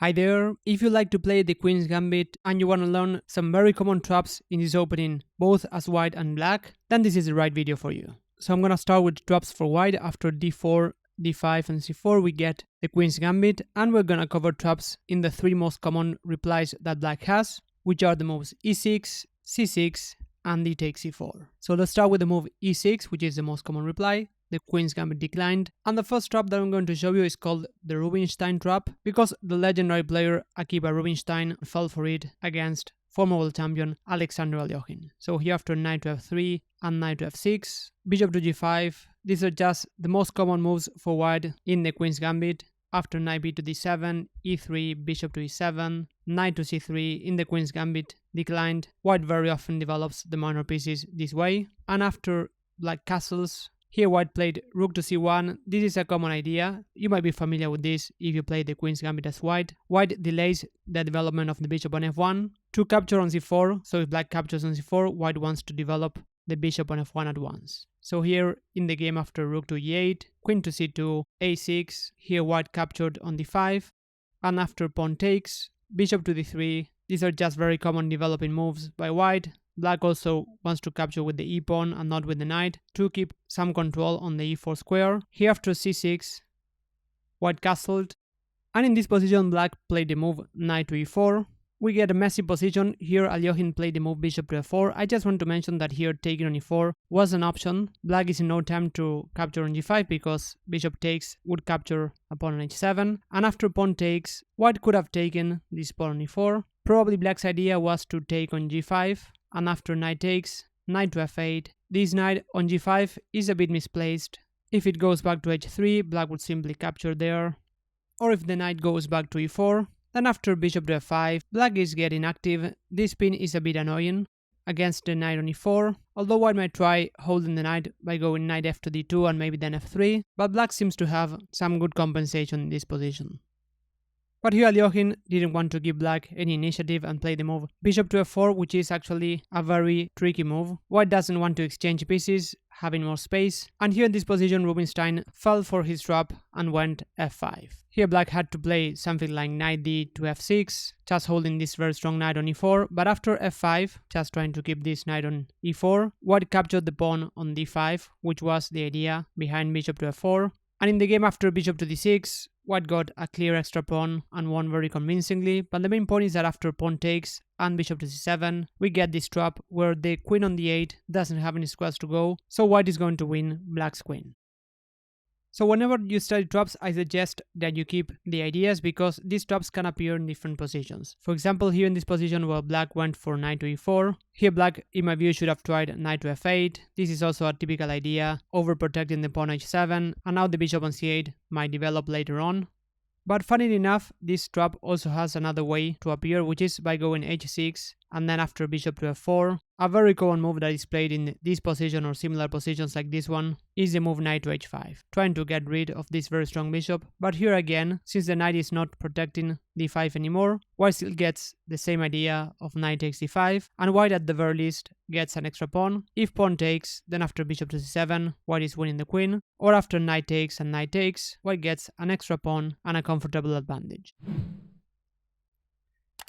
Hi there, if you like to play the Queen's Gambit and you want to learn some very common traps in this opening, both as white and black, then this is the right video for you. So I'm gonna start with traps for white. After d4, d5 and c4 we get the Queen's Gambit, and we're gonna cover traps in the three most common replies that black has, which are the moves e6, c6 and d takes c4. So let's start with the move e6, which is the most common reply. The Queen's Gambit declined, and the first trap that I'm going to show you is called the Rubinstein trap, because the legendary player Akiba Rubinstein fell for it against former world champion Alexander Alyoshin. So here after knight to f3 and knight to f6, bishop to g5, these are just the most common moves for white in the Queen's Gambit. After knight b to d7, e3, bishop to e7, knight to c3 in the Queen's Gambit declined. White very often develops the minor pieces this way, and after black castles, here white played rook to c1. This is a common idea. You might be familiar with this if you play the Queen's Gambit as white. White delays the development of the bishop on f1 to capture on c4. So if black captures on c4, white wants to develop the bishop on f1 at once. So here in the game after rook to e8, queen to c2, a6, here white captured on d5, and after pawn takes, bishop to d3. These are just very common developing moves by white. Black also wants to capture with the e-pawn and not with the knight to keep some control on the e4 square. Here after c6, white castled, and in this position black played the move knight to e4. We get a messy position. Here Alyoshin played the move bishop to f4. I just want to mention that here taking on e4 was an option. Black is in no time to capture on g5 because bishop takes would capture a pawn on h7, and after pawn takes, white could have taken this pawn on e4. Probably black's idea was to take on g5, and after knight takes, knight to f8. This knight on g5 is a bit misplaced. If it goes back to h3, black would simply capture there. Or if the knight goes back to e4, then after bishop to f5, black is getting active. This pin is a bit annoying against the knight on e4, although white might try holding the knight by going knight f to d2 and maybe then f3, but black seems to have some good compensation in this position. But here Alyoshin didn't want to give black any initiative and play the move bishop to f4, which is actually a very tricky move. White doesn't want to exchange pieces, having more space, and here in this position Rubinstein fell for his trap and went f5. Here black had to play something like knight d to f6, just holding this very strong knight on e4, but after f5, just trying to keep this knight on e4, white captured the pawn on d5, which was the idea behind bishop to f4. And in the game after bishop to d6, white got a clear extra pawn and won very convincingly, but the main point is that after pawn takes and bishop to c7, we get this trap where the queen on d8 doesn't have any squares to go, so white is going to win black's queen. So whenever you study traps, I suggest that you keep the ideas because these traps can appear in different positions. For example, here in this position where black went for knight to e4, here black, in my view, should have tried knight to f8. This is also a typical idea, overprotecting the pawn h7, and now the bishop on c8 might develop later on. But funnily enough, this trap also has another way to appear, which is by going h6 and then after bishop to f4. A very common move that is played in this position or similar positions like this one is the move knight to h5, trying to get rid of this very strong bishop. But here again, since the knight is not protecting d5 anymore, white still gets the same idea of knight takes d5, and white at the very least gets an extra pawn. If pawn takes, then after bishop to c7, white is winning the queen, or after knight takes and knight takes, white gets an extra pawn and a comfortable advantage.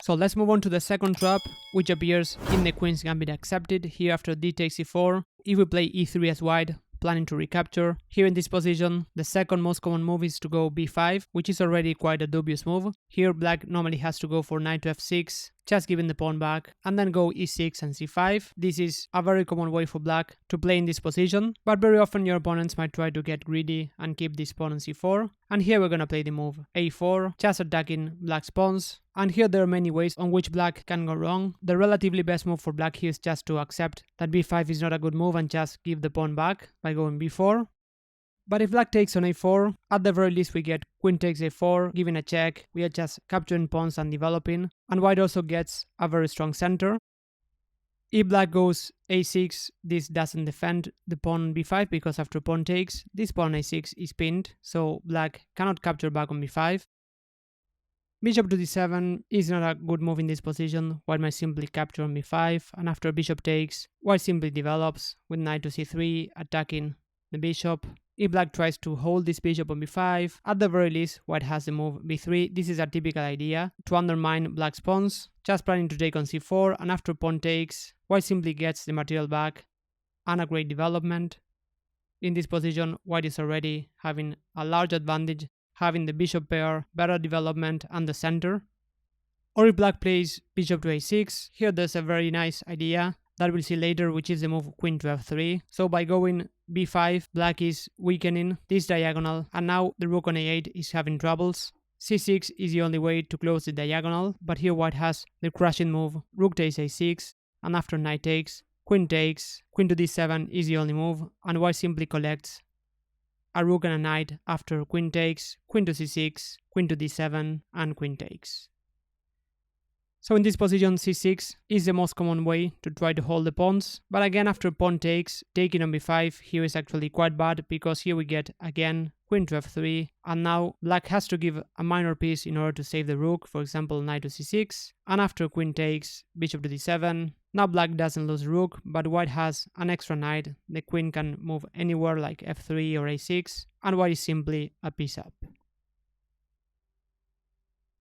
So let's move on to the second trap, which appears in the Queen's Gambit accepted. Here after d takes e4, if we play e3 as white, planning to recapture. Here in this position, the second most common move is to go b5, which is already quite a dubious move. Here black normally has to go for knight to f6, just giving the pawn back, and then go e6 and c5. This is a very common way for black to play in this position, but very often your opponents might try to get greedy and keep this pawn on c4. And here we're gonna play the move a4, just attacking black's pawns. And here there are many ways on which black can go wrong. The relatively best move for black here is just to accept that b5 is not a good move and just give the pawn back by going b4. But if black takes on a4, at the very least we get queen takes a4, giving a check. We are just capturing pawns and developing, and white also gets a very strong center. If black goes a6, this doesn't defend the pawn on b5 because after pawn takes, this pawn a6 is pinned, so black cannot capture back on b5. Bishop to d7 is not a good move in this position. White might simply capture on b5, and after bishop takes, white simply develops with knight to c3, attacking the bishop. If black tries to hold this bishop on b5, at the very least, white has the move b3. This is a typical idea to undermine black's pawns, just planning to take on c4, and after pawn takes, white simply gets the material back, and a great development. In this position, white is already having a large advantage, having the bishop pair, better development, and the center. Or if black plays bishop to a6, here there's a very nice idea that we'll see later, which is the move queen to f3. So by going b5, black is weakening this diagonal, and now the rook on a8 is having troubles. c6 is the only way to close the diagonal, but here white has the crushing move, rook takes a6, and after knight takes, queen to d7 is the only move, and white simply collects a rook and a knight after queen takes, queen to c6, queen to d7, and queen takes. So in this position, c6 is the most common way to try to hold the pawns, but again after pawn takes, taking on b5 here is actually quite bad, because here we get again queen to f3, and now black has to give a minor piece in order to save the rook, for example knight to c6, and after queen takes, bishop to d7. Now black doesn't lose rook, but white has an extra knight, the queen can move anywhere like f3 or a6, and white is simply a piece up.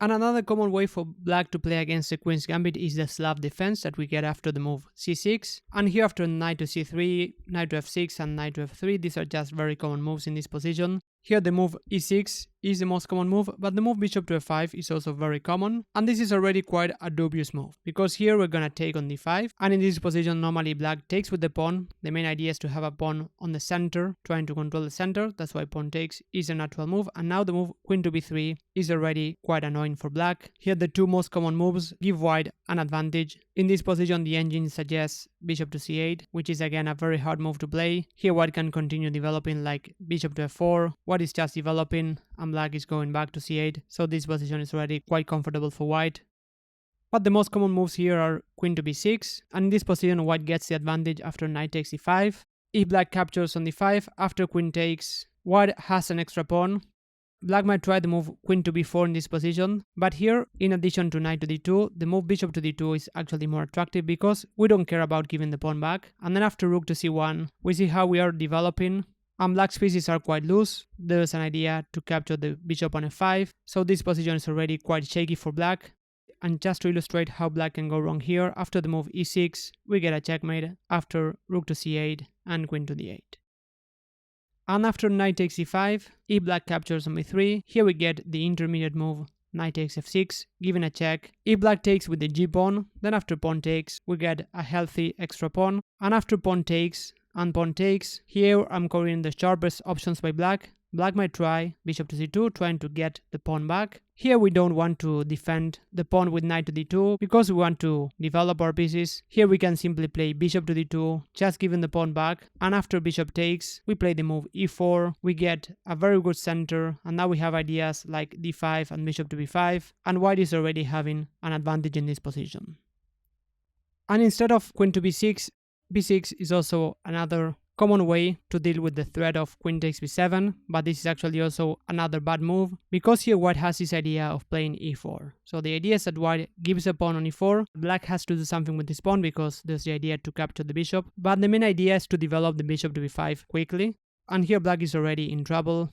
And another common way for black to play against the queen's gambit is the Slav defense that we get after the move c6. And here after knight to c3, knight to f6, and knight to f3, these are just very common moves in this position. Here the move e6 is the most common move, but the move bishop to f5 is also very common, and this is already quite a dubious move, because here we're gonna take on d5, and in this position normally black takes with the pawn. The main idea is to have a pawn on the center, trying to control the center, that's why pawn takes is a natural move, and now the move queen to b3 is already quite annoying for black. Here the two most common moves give white an advantage. In this position the engine suggests bishop to c8, which is again a very hard move to play. Here white can continue developing like bishop to f4, white is just developing, and black is going back to c8, so this position is already quite comfortable for white. But the most common moves here are queen to b6, and in this position white gets the advantage after knight takes e5. If black captures on d5, after queen takes, white has an extra pawn. Black might try the move queen to b4 in this position, but here, in addition to knight to d2, the move bishop to d2 is actually more attractive because we don't care about giving the pawn back. And then after rook to c1, we see how we are developing, and black's pieces are quite loose. There's an idea to capture the bishop on f5, so this position is already quite shaky for black. And just to illustrate how black can go wrong here, after the move e6, we get a checkmate after rook to c8 and queen to d8. And after knight takes e5, if black captures on b3, here we get the intermediate move knight takes f6, giving a check. If black takes with the g-pawn, then after pawn takes, we get a healthy extra pawn. And after pawn takes and pawn takes, here I'm covering the sharpest options by black. Black might try bishop to c2, trying to get the pawn back. Here we don't want to defend the pawn with knight to d2 because we want to develop our pieces. Here we can simply play bishop to d2, just giving the pawn back. And after bishop takes, we play the move e4. We get a very good center, and now we have ideas like d5 and bishop to b5, and white is already having an advantage in this position. And instead of queen to b6, b6 is also another common way to deal with the threat of queen takes b7, but this is actually also another bad move, because here white has this idea of playing e4. So the idea is that white gives a pawn on e4, black has to do something with this pawn because there's the idea to capture the bishop, but the main idea is to develop the bishop to b5 quickly, and here black is already in trouble.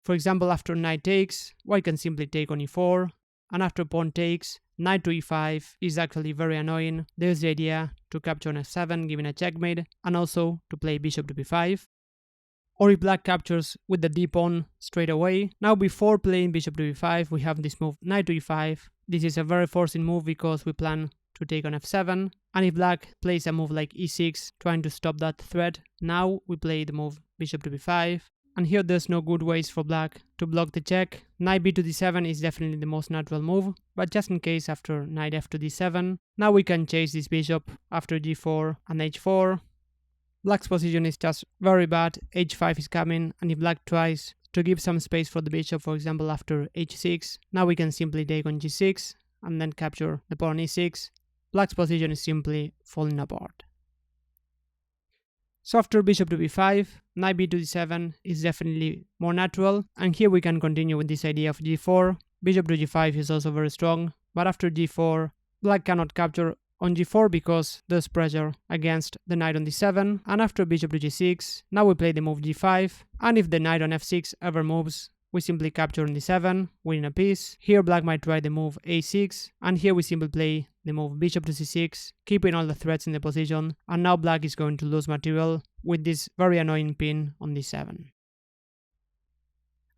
For example, after knight takes, white can simply take on e4, and after pawn takes, knight to e5 is actually very annoying. There's the idea to capture on f7, giving a checkmate, and also to play bishop to b5. Or if black captures with the d-pawn straight away. Now before playing bishop to b5, we have this move knight to e5. This is a very forcing move because we plan to take on f7. And if black plays a move like e6, trying to stop that threat, now we play the move bishop to b5. And here there's no good ways for black to block the check. Knight b to d7 is definitely the most natural move, but just in case after knight f to d7, now we can chase this bishop after g4 and h4. Black's position is just very bad, h5 is coming, and if black tries to give some space for the bishop, for example after h6, now we can simply take on g6 and then capture the pawn on e6. Black's position is simply falling apart. So after bishop to b5, knight b to d7 is definitely more natural, and here we can continue with this idea of g4. Bishop to g5 is also very strong, but after g4, black cannot capture on g4 because there's pressure against the knight on d7, and after bishop to g6, now we play the move g5, and if the knight on f6 ever moves, we simply capture on d7, winning a piece. Here black might try the move a6, and here we simply play the move bishop to c6, keeping all the threats in the position, and now black is going to lose material with this very annoying pin on d7.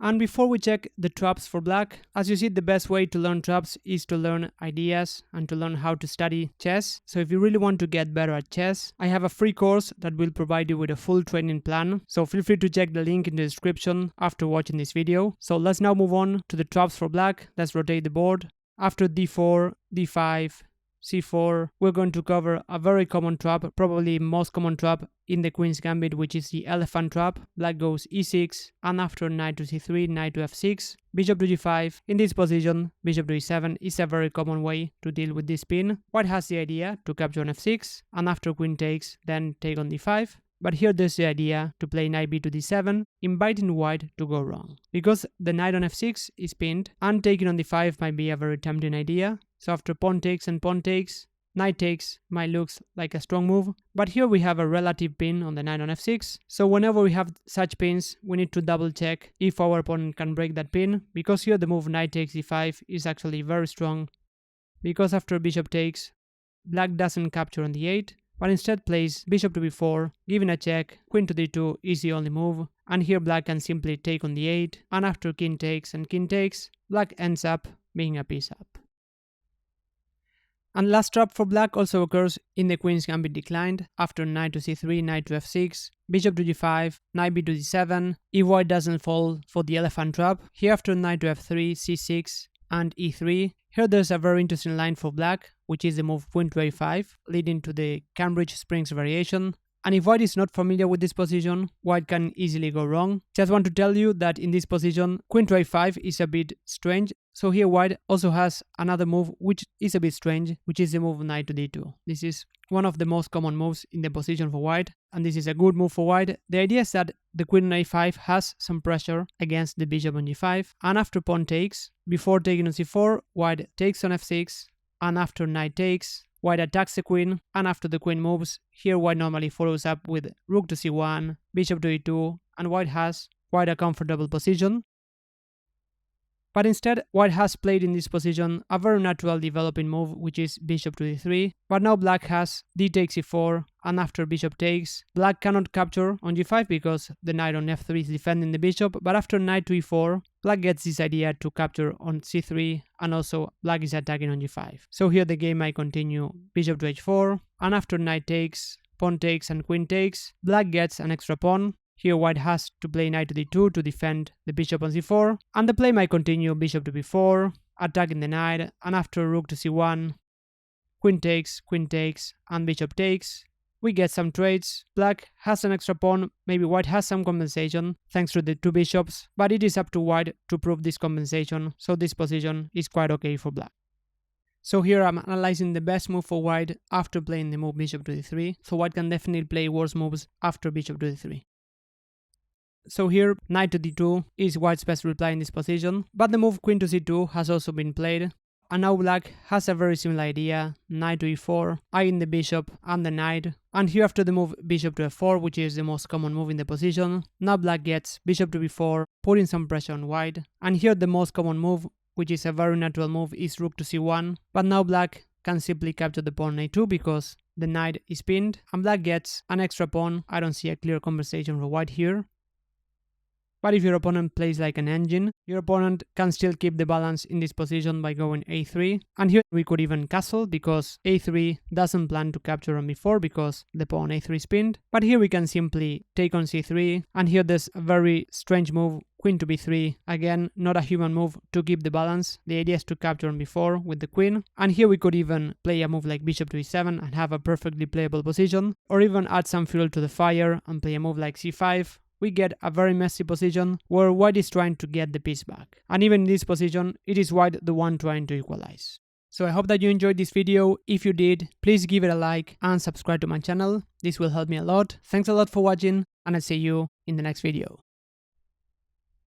And before we check the traps for black, as you see, the best way to learn traps is to learn ideas and to learn how to study chess. So if you really want to get better at chess, I have a free course that will provide you with a full training plan. So feel free to check the link in the description after watching this video. So let's now move on to the traps for black. Let's rotate the board. After d4, d5, c4, we're going to cover a very common trap, probably most common trap in the Queen's Gambit, which is the elephant trap. Black goes e6, and after knight to c3, knight to f6, bishop to g5. In this position, bishop to e7 is a very common way to deal with this pin. White has the idea to capture on f6, and after queen takes, then take on d5. But here there's the idea to play knight b to d7, inviting white to go wrong. Because the knight on f6 is pinned, and taking on d5 might be a very tempting idea. So after pawn takes and pawn takes, knight takes might look like a strong move, but here we have a relative pin on the knight on f6, so whenever we have such pins, we need to double check if our opponent can break that pin, because here the move knight takes d5 is actually very strong, because after bishop takes, black doesn't capture on d8, but instead plays bishop to b4, giving a check, queen to d2 is the only move, and here black can simply take on d8, and after king takes and king takes, black ends up being a piece up. And last trap for black also occurs in the Queen's Gambit declined, after knight to c3, knight to f6, bishop to g5, knight b to d7, if white doesn't fall for the elephant trap. Here after knight to f3, c6, and e3, here there's a very interesting line for black, which is the move queen to a5, leading to the Cambridge Springs variation. And if white is not familiar with this position, white can easily go wrong. Just want to tell you that in this position, queen to a5 is a bit strange. So here white also has another move which is a bit strange, which is the move knight to d2. This is one of the most common moves in the position for white, and this is a good move for white. The idea is that the queen on a5 has some pressure against the bishop on g5, and after pawn takes, before taking on c4, white takes on f6, and after knight takes, white attacks the queen, and after the queen moves, here white normally follows up with rook to c1, bishop to e2, and white has quite a comfortable position. But instead, white has played in this position a very natural developing move, which is bishop to d3, but now black has d takes e4, and after bishop takes, black cannot capture on g5 because the knight on f3 is defending the bishop, but after knight to e4, black gets this idea to capture on c3, and also black is attacking on g5. So here the game might continue bishop to h4, and after knight takes, pawn takes and queen takes, black gets an extra pawn. Here white has to play knight to d2 to defend the bishop on c4, and the play might continue bishop to b4, attacking the knight, and after rook to c1, queen takes, and bishop takes. We get some trades. Black has an extra pawn, maybe white has some compensation thanks to the two bishops, but it is up to white to prove this compensation, so this position is quite okay for black. So here I'm analyzing the best move for white after playing the move bishop to d3, so white can definitely play worse moves after bishop to d3. So here, knight to d2 is white's best reply in this position, but the move queen to c2 has also been played, and now black has a very similar idea, knight to e4, eyeing the bishop and the knight, and here after the move bishop to f4, which is the most common move in the position, now black gets bishop to b4, putting some pressure on white, and here the most common move, which is a very natural move, is rook to c1, but now black can simply capture the pawn a2 because the knight is pinned, and black gets an extra pawn. I don't see a clear compensation for white here. But if your opponent plays like an engine, your opponent can still keep the balance in this position by going a3. And here we could even castle because a3 doesn't plan to capture on b4 because the pawn a3 is pinned. But here we can simply take on c3, and here there's a very strange move, queen to b3. Again, not a human move to keep the balance. The idea is to capture on b4 with the queen. And here we could even play a move like bishop to e7 and have a perfectly playable position, or even add some fuel to the fire and play a move like c5. We get a very messy position where white is trying to get the piece back. And even in this position, it is white the one trying to equalize. So I hope that you enjoyed this video. If you did, please give it a like and subscribe to my channel. This will help me a lot. Thanks a lot for watching, and I'll see you in the next video.